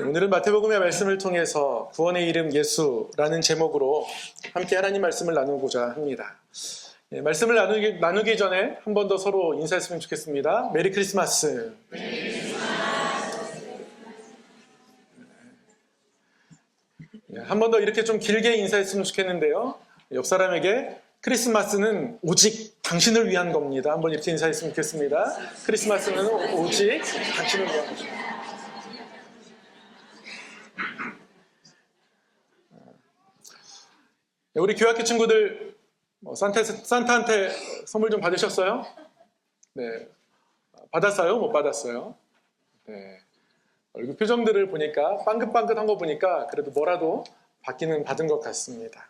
오늘은 마태복음의 말씀을 통해서 구원의 이름 예수라는 제목으로 함께 하나님 말씀을 나누고자 합니다. 말씀을 나누기 전에 한 번 더 서로 인사했으면 좋겠습니다. 메리 크리스마스. 한 번 더 이렇게 좀 길게 인사했으면 좋겠는데요. 옆 사람에게 크리스마스는 오직 당신을 위한 겁니다. 한번 이렇게 인사했으면 좋겠습니다. 크리스마스는 오직 당신을 위한 겁니다. 우리 교학교 친구들 산타한테 선물 좀 받으셨어요? 네, 받았어요? 못 받았어요? 네, 얼굴 표정들을 보니까 빵긋빵긋한 거 보니까 그래도 뭐라도 받은 것 같습니다.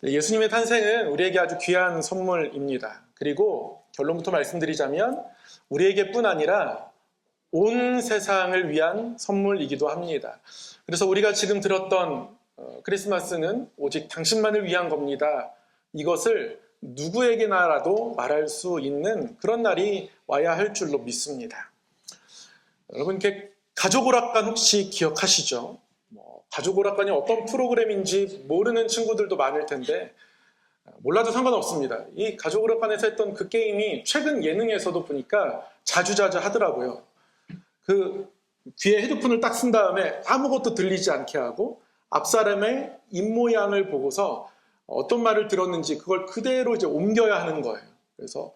네, 예수님의 탄생은 우리에게 아주 귀한 선물입니다. 그리고 결론부터 말씀드리자면 우리에게뿐 아니라 온 세상을 위한 선물이기도 합니다. 그래서 우리가 지금 들었던 크리스마스는 오직 당신만을 위한 겁니다. 이것을 누구에게나라도 말할 수 있는 그런 날이 와야 할 줄로 믿습니다. 여러분, 가족 오락관 혹시 기억하시죠? 가족 오락관이 어떤 프로그램인지 모르는 친구들도 많을 텐데 몰라도 상관없습니다. 이 가족 오락관에서 했던 그 게임이 최근 예능에서도 보니까 자주자주 하더라고요. 그 귀에 헤드폰을 딱 쓴 다음에 아무것도 들리지 않게 하고 앞사람의 입모양을 보고서 어떤 말을 들었는지 그걸 그대로 이제 옮겨야 하는 거예요. 그래서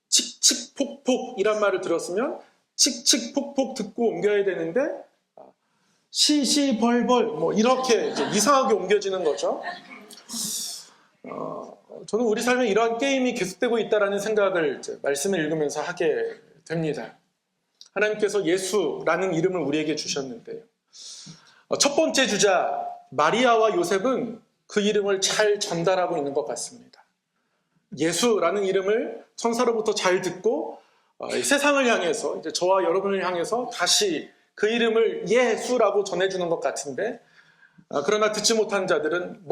칙칙폭폭 이란 말을 들었으면 칙칙폭폭 듣고 옮겨야 되는데 시시벌벌 이렇게 이제 이상하게 옮겨지는 거죠. 저는 우리 삶에 이러한 게임이 계속되고 있다는 생각을 이제 말씀을 읽으면서 하게 됩니다. 하나님께서 예수라는 이름을 우리에게 주셨는데요. 첫 번째 주자 마리아와 요셉은 그 이름을 잘 전달하고 있는 것 같습니다. 예수라는 이름을 천사로부터 잘 듣고 세상을 향해서 이제 저와 여러분을 향해서 다시 그 이름을 예수라고 전해주는 것 같은데 그러나 듣지 못한 자들은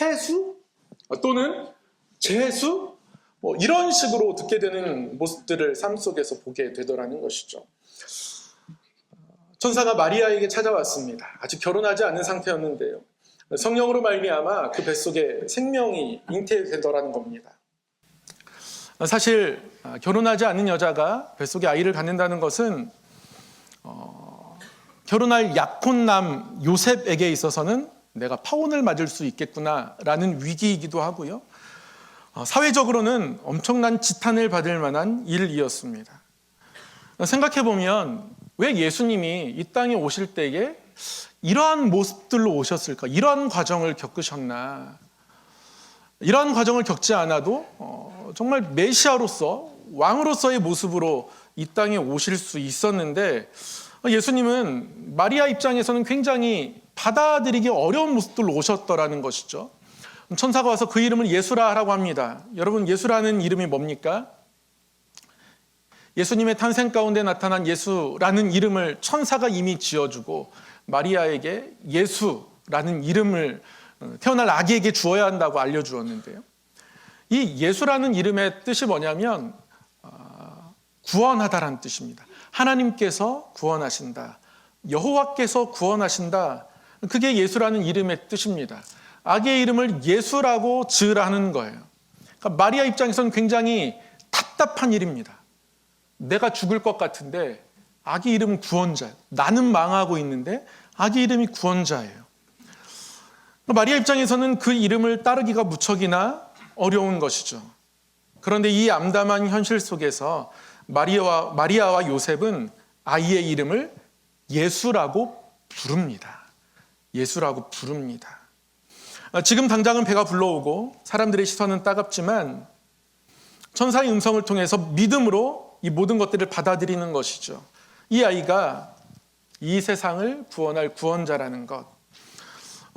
해수? 또는 재수? 이런 식으로 듣게 되는 모습들을 삶 속에서 보게 되더라는 것이죠. 천사가 마리아에게 찾아왔습니다. 아직 결혼하지 않은 상태였는데요. 성령으로 말미암아 그 뱃속에 생명이 잉태되더라는 겁니다. 사실 결혼하지 않은 여자가 뱃속에 아이를 갖는다는 것은 결혼할 약혼남 요셉에게 있어서는 내가 파혼을 맞을 수 있겠구나라는 위기이기도 하고요. 사회적으로는 엄청난 지탄을 받을 만한 일이었습니다. 생각해보면 왜 예수님이 이 땅에 오실 때에 이러한 모습들로 오셨을까? 이러한 과정을 겪으셨나? 이러한 과정을 겪지 않아도 정말 메시아로서 왕으로서의 모습으로 이 땅에 오실 수 있었는데 예수님은 마리아 입장에서는 굉장히 받아들이기 어려운 모습들로 오셨더라는 것이죠. 천사가 와서 그 이름을 예수라라고 합니다. 여러분, 예수라는 이름이 뭡니까? 예수님의 탄생 가운데 나타난 예수라는 이름을 천사가 이미 지어주고 마리아에게 예수라는 이름을 태어날 아기에게 주어야 한다고 알려주었는데요. 이 예수라는 이름의 뜻이 뭐냐면 구원하다라는 뜻입니다. 하나님께서 구원하신다. 여호와께서 구원하신다. 그게 예수라는 이름의 뜻입니다. 아기의 이름을 예수라고 지으라는 거예요. 그러니까 마리아 입장에서는 굉장히 답답한 일입니다. 내가 죽을 것 같은데 아기 이름은 구원자예요. 나는 망하고 있는데 아기 이름이 구원자예요. 마리아 입장에서는 그 이름을 따르기가 무척이나 어려운 것이죠. 그런데 이 암담한 현실 속에서 마리아와 요셉은 아이의 이름을 예수라고 부릅니다. 예수라고 부릅니다. 지금 당장은 배가 불러오고 사람들의 시선은 따갑지만 천사의 음성을 통해서 믿음으로 이 모든 것들을 받아들이는 것이죠. 이 아이가 이 세상을 구원할 구원자라는 것.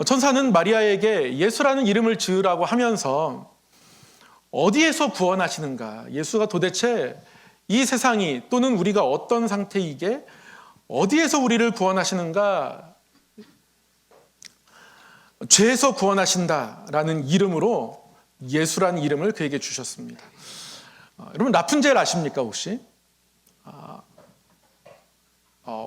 천사는 마리아에게 예수라는 이름을 지으라고 하면서 어디에서 구원하시는가? 예수가 도대체 이 세상이 또는 우리가 어떤 상태이게 어디에서 우리를 구원하시는가? 죄에서 구원하신다라는 이름으로 예수라는 이름을 그에게 주셨습니다. 여러분, 라푼젤 아십니까 혹시?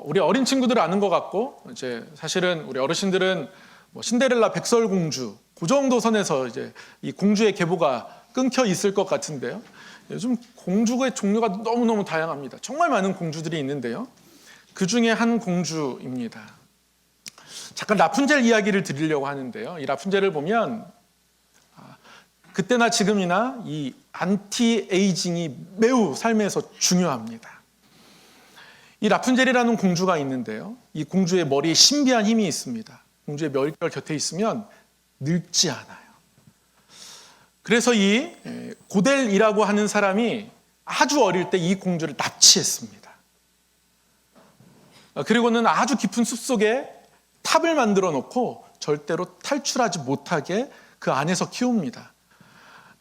우리 어린 친구들 아는 것 같고, 이제 사실은 우리 어르신들은 뭐 신데렐라 백설공주 그 정도 선에서 이제 이 공주의 계보가 끊겨 있을 것 같은데요. 요즘 공주의 종류가 너무너무 다양합니다. 정말 많은 공주들이 있는데요. 그 중에 한 공주입니다. 잠깐 라푼젤 이야기를 드리려고 하는데요. 이 라푼젤을 보면 그때나 지금이나 이 안티에이징이 매우 삶에서 중요합니다. 이 라푼젤이라는 공주가 있는데요. 이 공주의 머리에 신비한 힘이 있습니다. 공주의 머릿결 곁에 있으면 늙지 않아요. 그래서 이 고델이라고 하는 사람이 아주 어릴 때 이 공주를 납치했습니다. 그리고는 아주 깊은 숲속에 탑을 만들어 놓고 절대로 탈출하지 못하게 그 안에서 키웁니다.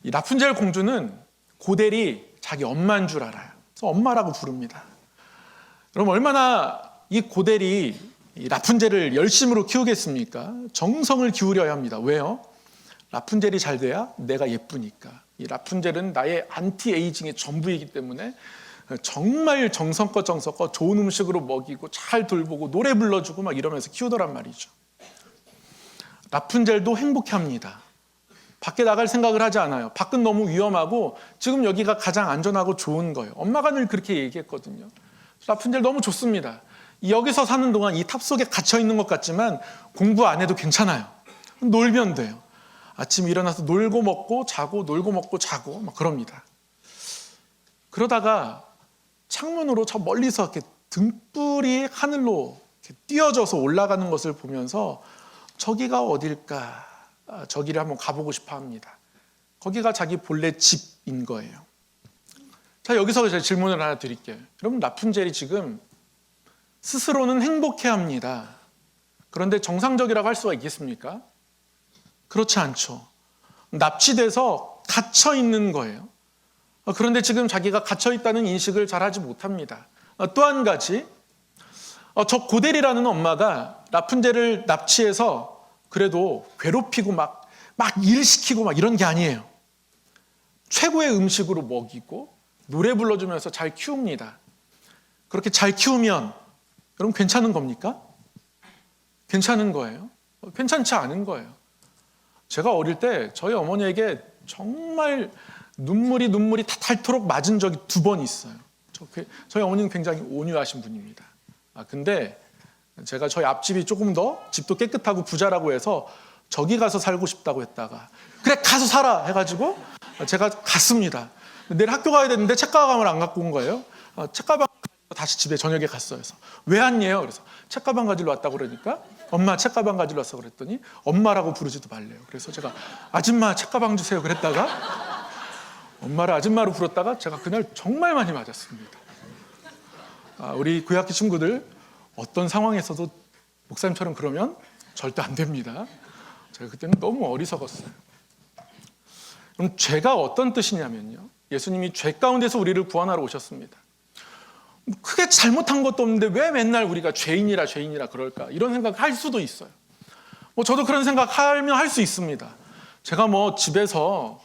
이 라푼젤 공주는 고델이 자기 엄마인 줄 알아요. 그래서 엄마라고 부릅니다. 그럼 얼마나 이 고델이 이 라푼젤을 열심으로 키우겠습니까? 정성을 기울여야 합니다. 왜요? 라푼젤이 잘 돼야 내가 예쁘니까. 이 라푼젤은 나의 안티에이징의 전부이기 때문에 정말 정성껏 좋은 음식으로 먹이고 잘 돌보고 노래 불러주고 막 이러면서 키우더란 말이죠. 라푼젤도 행복해합니다. 밖에 나갈 생각을 하지 않아요. 밖은 너무 위험하고 지금 여기가 가장 안전하고 좋은 거예요. 엄마가 늘 그렇게 얘기했거든요. 라푼젤 너무 좋습니다. 여기서 사는 동안 이 탑 속에 갇혀 있는 것 같지만 공부 안 해도 괜찮아요. 놀면 돼요. 아침에 일어나서 놀고 먹고 자고 놀고 먹고 자고 막 그럽니다. 그러다가 창문으로 저 멀리서 이렇게 등불이 하늘로 이렇게 띄어져서 올라가는 것을 보면서 저기가 어딜까? 저기를 한번 가보고 싶어 합니다. 거기가 자기 본래 집인 거예요. 자, 여기서 제가 질문을 하나 드릴게요. 여러분, 라푼젤이 지금 스스로는 행복해합니다. 그런데 정상적이라고 할 수가 있겠습니까? 그렇지 않죠. 납치돼서 갇혀 있는 거예요. 그런데 지금 자기가 갇혀 있다는 인식을 잘 하지 못합니다. 또 한 가지, 저 고델이라는 엄마가 라푼젤을 납치해서 그래도 괴롭히고 막 일시키고 막 이런 게 아니에요. 최고의 음식으로 먹이고 노래 불러주면서 잘 키웁니다. 그렇게 잘 키우면 여러분 괜찮은 겁니까? 괜찮은 거예요? 괜찮지 않은 거예요. 제가 어릴 때 저희 어머니에게 정말 눈물이 닳도록 맞은 적이 2번 있어요. 저희 어머니는 굉장히 온유하신 분입니다. 근데 제가 저희 앞집이 조금 더 집도 깨끗하고 부자라고 해서 저기 가서 살고 싶다고 했다가 그래 가서 살아 해가지고 제가 갔습니다. 내일 학교 가야 되는데 책가방을 안 갖고 온 거예요. 책가방 다시 집에 저녁에 갔어요. 그래서 왜 왔냐요? 그래서 책가방 가지러 왔다고 그러니까 엄마 책가방 가지러 왔어 그랬더니 엄마라고 부르지도 말래요. 그래서 제가 아줌마 책가방 주세요 그랬다가 엄마를 아줌마로 불렀다가 제가 그날 정말 많이 맞았습니다. 우리 구약기 친구들 어떤 상황에서도 목사님처럼 그러면 절대 안 됩니다. 제가 그때는 너무 어리석었어요. 그럼 죄가 어떤 뜻이냐면요. 예수님이 죄 가운데서 우리를 구원하러 오셨습니다. 크게 잘못한 것도 없는데 왜 맨날 우리가 죄인이라 그럴까? 이런 생각 할 수도 있어요. 저도 그런 생각하면 할 수 있습니다. 제가 집에서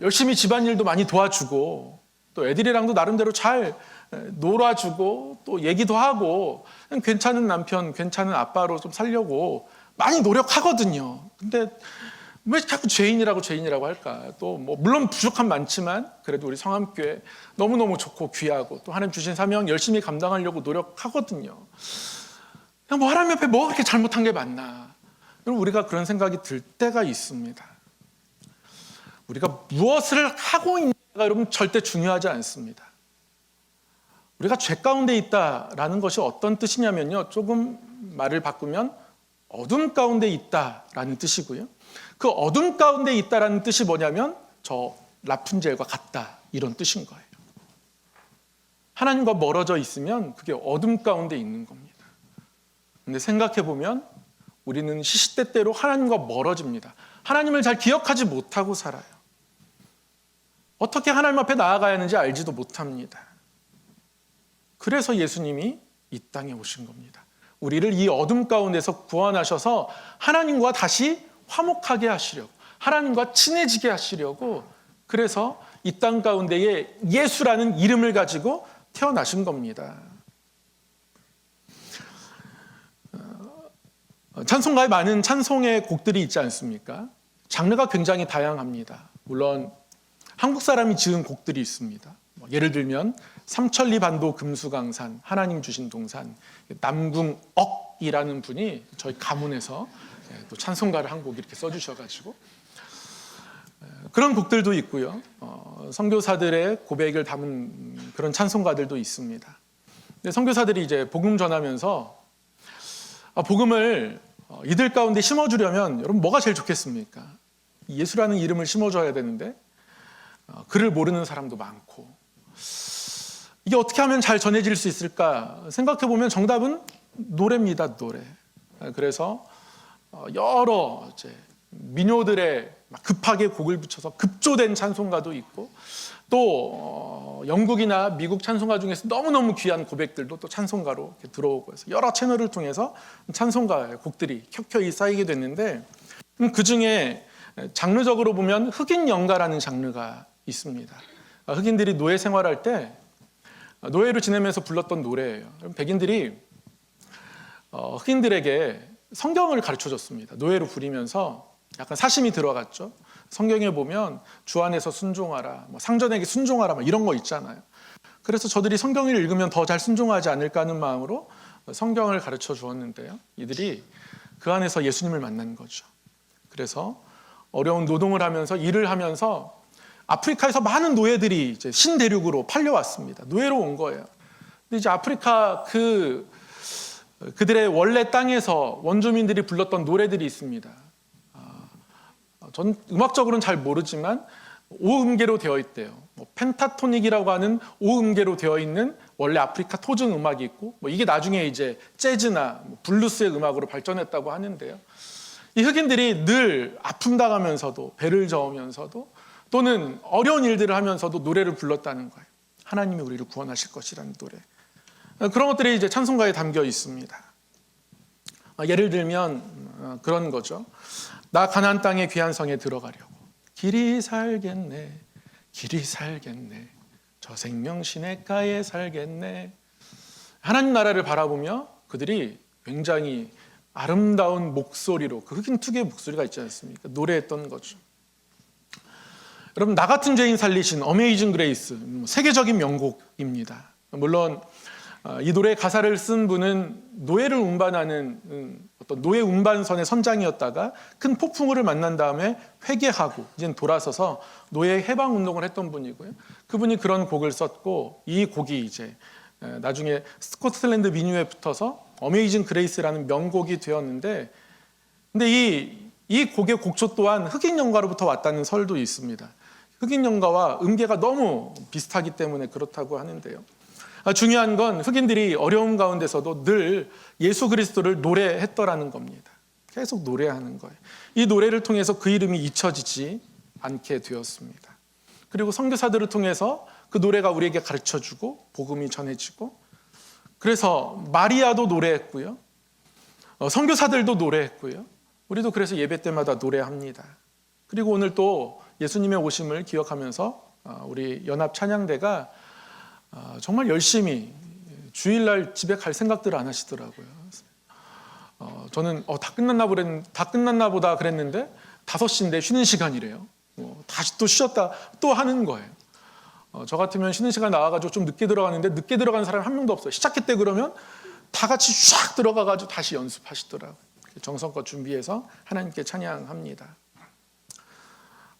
열심히 집안일도 많이 도와주고 또 애들이랑도 나름대로 잘 놀아주고 또 얘기도 하고 괜찮은 남편, 괜찮은 아빠로 좀 살려고 많이 노력하거든요. 근데 왜 자꾸 죄인이라고 할까? 또 물론 부족한 많지만 그래도 우리 성함교회 너무너무 좋고 귀하고 또 하나님 주신 사명 열심히 감당하려고 노력하거든요. 그냥 하나님 옆에 그렇게 잘못한 게 많나? 그럼 우리가 그런 생각이 들 때가 있습니다. 우리가 무엇을 하고 있는가가 여러분 절대 중요하지 않습니다. 우리가 죄 가운데 있다라는 것이 어떤 뜻이냐면요. 조금 말을 바꾸면 어둠 가운데 있다라는 뜻이고요. 그 어둠 가운데 있다라는 뜻이 뭐냐면 저 라푼젤과 같다 이런 뜻인 거예요. 하나님과 멀어져 있으면 그게 어둠 가운데 있는 겁니다. 근데 생각해 보면 우리는 시시때때로 하나님과 멀어집니다. 하나님을 잘 기억하지 못하고 살아요. 어떻게 하나님 앞에 나아가야 하는지 알지도 못합니다. 그래서 예수님이 이 땅에 오신 겁니다. 우리를 이 어둠 가운데서 구원하셔서 하나님과 다시 화목하게 하시려고, 하나님과 친해지게 하시려고, 그래서 이 땅 가운데에 예수라는 이름을 가지고 태어나신 겁니다. 찬송가에 많은 찬송의 곡들이 있지 않습니까? 장르가 굉장히 다양합니다. 물론 한국 사람이 지은 곡들이 있습니다. 예를 들면 삼천리 반도 금수강산, 하나님 주신 동산, 남궁억이라는 분이 저희 가문에서 또 찬송가를 한 곡 이렇게 써주셔가지고 그런 곡들도 있고요. 선교사들의 고백을 담은 그런 찬송가들도 있습니다. 근데 선교사들이 이제 복음 전하면서 복음을 이들 가운데 심어주려면 여러분 뭐가 제일 좋겠습니까? 예수라는 이름을 심어줘야 되는데 그를 모르는 사람도 많고 이게 어떻게 하면 잘 전해질 수 있을까 생각해보면 정답은 노래입니다. 노래. 그래서 여러 민요들의 급하게 곡을 붙여서 급조된 찬송가도 있고 또 영국이나 미국 찬송가 중에서 너무너무 귀한 고백들도 또 찬송가로 이렇게 들어오고 해서 여러 채널을 통해서 찬송가의 곡들이 켜켜이 쌓이게 됐는데 그 중에 장르적으로 보면 흑인 연가라는 장르가 있습니다. 흑인들이 노예 생활할 때 노예로 지내면서 불렀던 노래예요. 백인들이 흑인들에게 성경을 가르쳐줬습니다. 노예로 부리면서 약간 사심이 들어갔죠. 성경에 보면 주 안에서 순종하라, 상전에게 순종하라 이런 거 있잖아요. 그래서 저들이 성경을 읽으면 더 잘 순종하지 않을까 하는 마음으로 성경을 가르쳐 주었는데요. 이들이 그 안에서 예수님을 만난 거죠. 그래서 어려운 노동을 하면서 일을 하면서 아프리카에서 많은 노예들이 이제 신대륙으로 팔려왔습니다. 노예로 온 거예요. 근데 이제 아프리카 그들의 원래 땅에서 원주민들이 불렀던 노래들이 있습니다. 전 음악적으로는 잘 모르지만 5음계로 되어 있대요. 펜타토닉이라고 하는 5음계로 되어 있는 원래 아프리카 토중 음악이 있고 이게 나중에 이제 재즈나 블루스의 음악으로 발전했다고 하는데요. 이 흑인들이 늘 아픔 당하면서도 배를 저으면서도 또는 어려운 일들을 하면서도 노래를 불렀다는 거예요. 하나님이 우리를 구원하실 것이라는 노래. 그런 것들이 이제 찬송가에 담겨 있습니다. 예를 들면 그런 거죠. 나 가나안 땅의 귀한 성에 들어가려고 길이 살겠네, 길이 살겠네, 저 생명 시냇가에 살겠네. 하나님 나라를 바라보며 그들이 굉장히 아름다운 목소리로 그 흑인 특유의 목소리가 있지 않습니까? 노래했던 거죠. 여러분 나 같은 죄인 살리신 어메이징 그레이스 세계적인 명곡입니다. 물론 이 노래의 가사를 쓴 분은 노예를 운반하는 어떤 노예 운반선의 선장이었다가 큰 폭풍우를 만난 다음에 회개하고 이제 돌아서서 노예 해방 운동을 했던 분이고요. 그분이 그런 곡을 썼고 이 곡이 이제 나중에 스코틀랜드 민요에 붙어서 어메이징 그레이스라는 명곡이 되었는데 근데 이 곡의 곡조 또한 흑인 연가로부터 왔다는 설도 있습니다. 흑인 연가와 음계가 너무 비슷하기 때문에 그렇다고 하는데요. 중요한 건 흑인들이 어려움 가운데서도 늘 예수 그리스도를 노래했더라는 겁니다. 계속 노래하는 거예요. 이 노래를 통해서 그 이름이 잊혀지지 않게 되었습니다. 그리고 선교사들을 통해서 그 노래가 우리에게 가르쳐주고 복음이 전해지고 그래서 마리아도 노래했고요. 선교사들도 노래했고요. 우리도 그래서 예배 때마다 노래합니다. 그리고 오늘 또 예수님의 오심을 기억하면서 우리 연합 찬양대가 정말 열심히 주일날 집에 갈 생각들을 안 하시더라고요. 저는 다 끝났나 보다 그랬는데 5시인데 쉬는 시간이래요. 다시 또 쉬었다 또 하는 거예요. 저 같으면 쉬는 시간 나와가지고 좀 늦게 들어가는데 늦게 들어가는 사람이 한 명도 없어요. 시작했대 그러면 다 같이 쫙 들어가가지고 다시 연습하시더라고요. 정성껏 준비해서 하나님께 찬양합니다.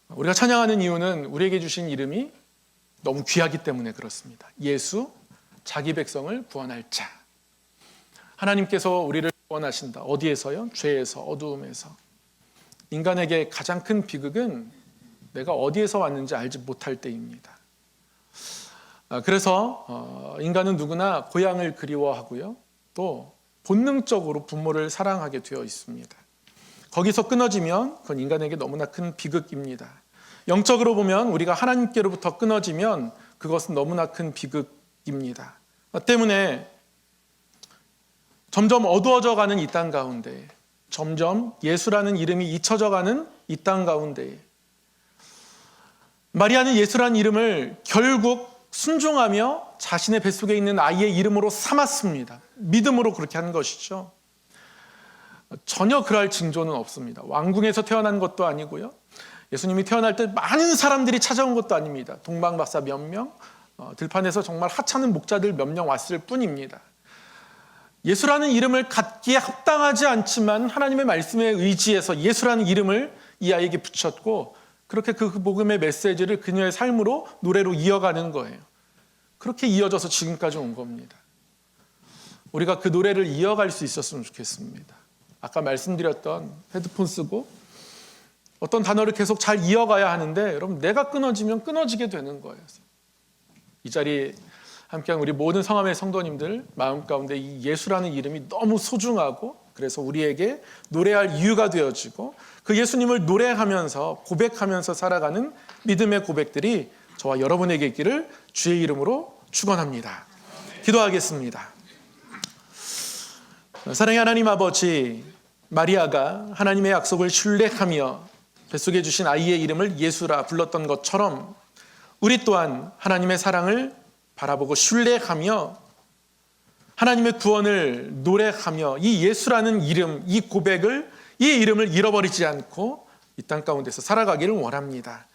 우리가 찬양하는 이유는 우리에게 주신 이름이 너무 귀하기 때문에 그렇습니다. 예수, 자기 백성을 구원할 자. 하나님께서 우리를 구원하신다. 어디에서요? 죄에서, 어두움에서. 인간에게 가장 큰 비극은 내가 어디에서 왔는지 알지 못할 때입니다. 그래서 인간은 누구나 고향을 그리워하고요. 또 본능적으로 부모를 사랑하게 되어 있습니다. 거기서 끊어지면 그건 인간에게 너무나 큰 비극입니다. 영적으로 보면 우리가 하나님께로부터 끊어지면 그것은 너무나 큰 비극입니다. 때문에 점점 어두워져가는 이 땅 가운데 점점 예수라는 이름이 잊혀져가는 이 땅 가운데 마리아는 예수라는 이름을 결국 순종하며 자신의 뱃속에 있는 아이의 이름으로 삼았습니다. 믿음으로 그렇게 한 것이죠. 전혀 그럴 징조는 없습니다. 왕궁에서 태어난 것도 아니고요. 예수님이 태어날 때 많은 사람들이 찾아온 것도 아닙니다. 동방박사 몇 명, 들판에서 정말 하찮은 목자들 몇 명 왔을 뿐입니다. 예수라는 이름을 갖기에 합당하지 않지만 하나님의 말씀에 의지해서 예수라는 이름을 이 아이에게 붙였고, 그렇게 그 복음의 메시지를 그녀의 삶으로 노래로 이어가는 거예요. 그렇게 이어져서 지금까지 온 겁니다. 우리가 그 노래를 이어갈 수 있었으면 좋겠습니다. 아까 말씀드렸던 헤드폰 쓰고 어떤 단어를 계속 잘 이어가야 하는데, 여러분, 내가 끊어지면 끊어지게 되는 거예요. 이 자리에 함께한 우리 모든 성함의 성도님들 마음 가운데 이 예수라는 이름이 너무 소중하고, 그래서 우리에게 노래할 이유가 되어지고, 그 예수님을 노래하면서 고백하면서 살아가는 믿음의 고백들이 저와 여러분에게 있기를 주의 이름으로 축원합니다. 기도하겠습니다. 사랑의 하나님 아버지, 마리아가 하나님의 약속을 신뢰하며 뱃속에 주신 아이의 이름을 예수라 불렀던 것처럼 우리 또한 하나님의 사랑을 바라보고 신뢰하며 하나님의 구원을 노래하며 이 예수라는 이름, 이 고백을, 이 이름을 잃어버리지 않고 이 땅 가운데서 살아가기를 원합니다.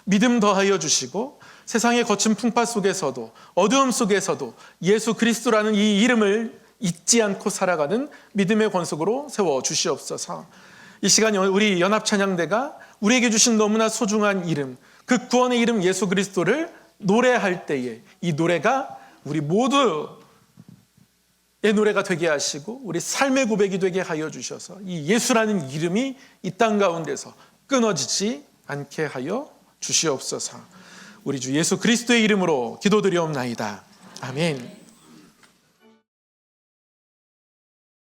믿음 더하여 주시고 세상의 거친 풍파 속에서도 어두움 속에서도 예수 그리스도라는 이 이름을 잊지 않고 살아가는 믿음의 권속으로 세워 주시옵소서. 이 시간 우리 연합찬양대가 우리에게 주신 너무나 소중한 이름, 그 구원의 이름 예수 그리스도를 노래할 때에 이 노래가 우리 모두의 노래가 되게 하시고 우리 삶의 고백이 되게 하여 주셔서 이 예수라는 이름이 이 땅 가운데서 끊어지지 않게 하여 주시옵소서. 우리 주 예수 그리스도의 이름으로 기도드리옵나이다. 아멘.